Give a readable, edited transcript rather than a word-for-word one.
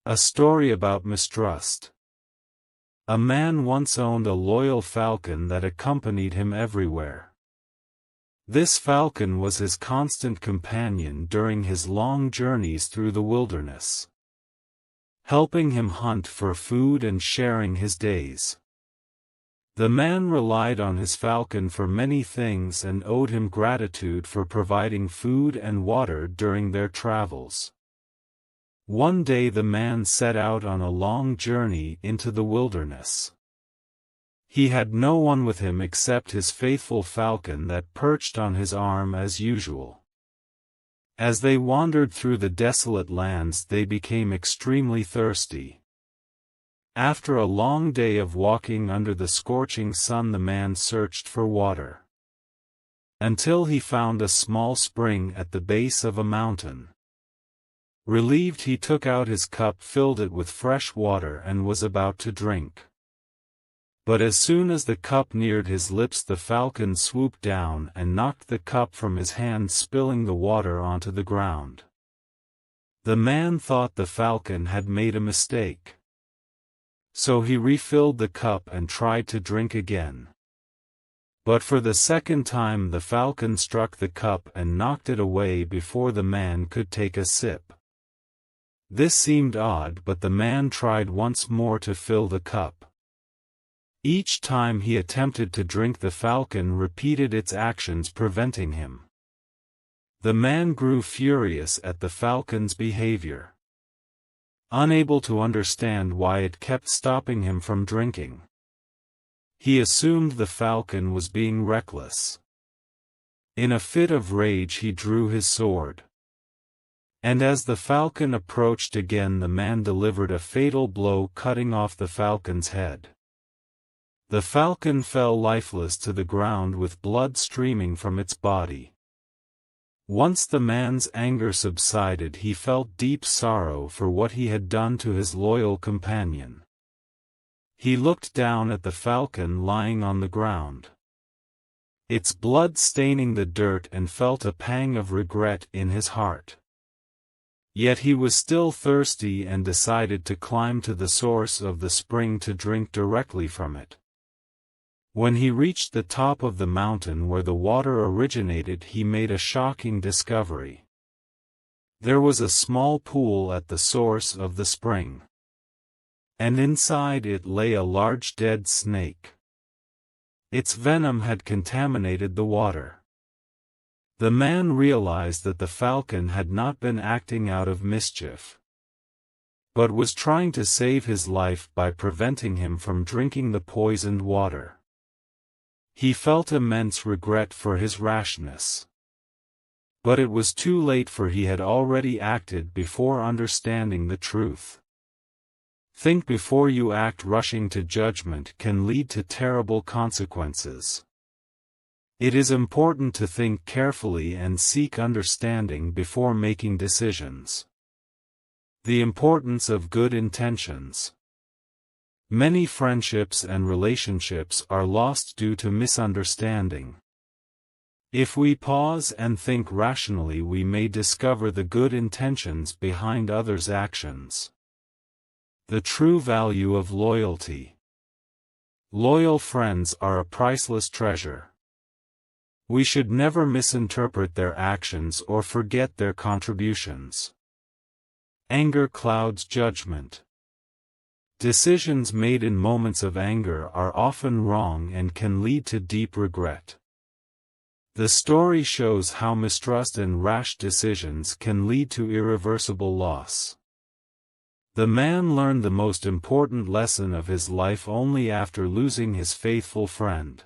A story about mistrust. A man once owned a loyal falcon that accompanied him everywhere. This falcon was his constant companion during his long journeys through the wilderness, helping him hunt for food and sharing his days. The man relied on his falcon for many things and owed him gratitude for providing food and water during their travels. One day the man set out on a long journey into the wilderness. He had no one with him except his faithful falcon that perched on his arm as usual. As they wandered through the desolate lands, they became extremely thirsty. After a long day of walking under the scorching sun, the man searched for water, until he found a small spring at the base of a mountain. Relieved, he took out his cup, filled it with fresh water, and was about to drink. But as soon as the cup neared his lips, the falcon swooped down and knocked the cup from his hand, spilling the water onto the ground. The man thought the falcon had made a mistake, so he refilled the cup and tried to drink again. But for the second time the falcon struck the cup and knocked it away before the man could take a sip. This seemed odd, but the man tried once more to fill the cup. Each time he attempted to drink, the falcon repeated its actions, preventing him. The man grew furious at the falcon's behavior, unable to understand why it kept stopping him from drinking. He assumed the falcon was being reckless. In a fit of rage, he drew his sword, and as the falcon approached again, the man delivered a fatal blow, cutting off the falcon's head. The falcon fell lifeless to the ground with blood streaming from its body. Once the man's anger subsided, he felt deep sorrow for what he had done to his loyal companion. He looked down at the falcon lying on the ground, its blood staining the dirt, and felt a pang of regret in his heart. Yet he was still thirsty and decided to climb to the source of the spring to drink directly from it. When he reached the top of the mountain where the water originated, he made a shocking discovery. There was a small pool at the source of the spring, and inside it lay a large dead snake. Its venom had contaminated the water. The man realized that the falcon had not been acting out of mischief, but was trying to save his life by preventing him from drinking the poisoned water. He felt immense regret for his rashness, but it was too late, for he had already acted before understanding the truth. Think before you act. Rushing to judgment can lead to terrible consequences. It is important to think carefully and seek understanding before making decisions. The importance of good intentions. Many friendships and relationships are lost due to misunderstanding. If we pause and think rationally, we may discover the good intentions behind others' actions. The true value of loyalty. Loyal friends are a priceless treasure. We should never misinterpret their actions or forget their contributions. Anger clouds judgment. Decisions made in moments of anger are often wrong and can lead to deep regret. The story shows how mistrust and rash decisions can lead to irreversible loss. The man learned the most important lesson of his life only after losing his faithful friend.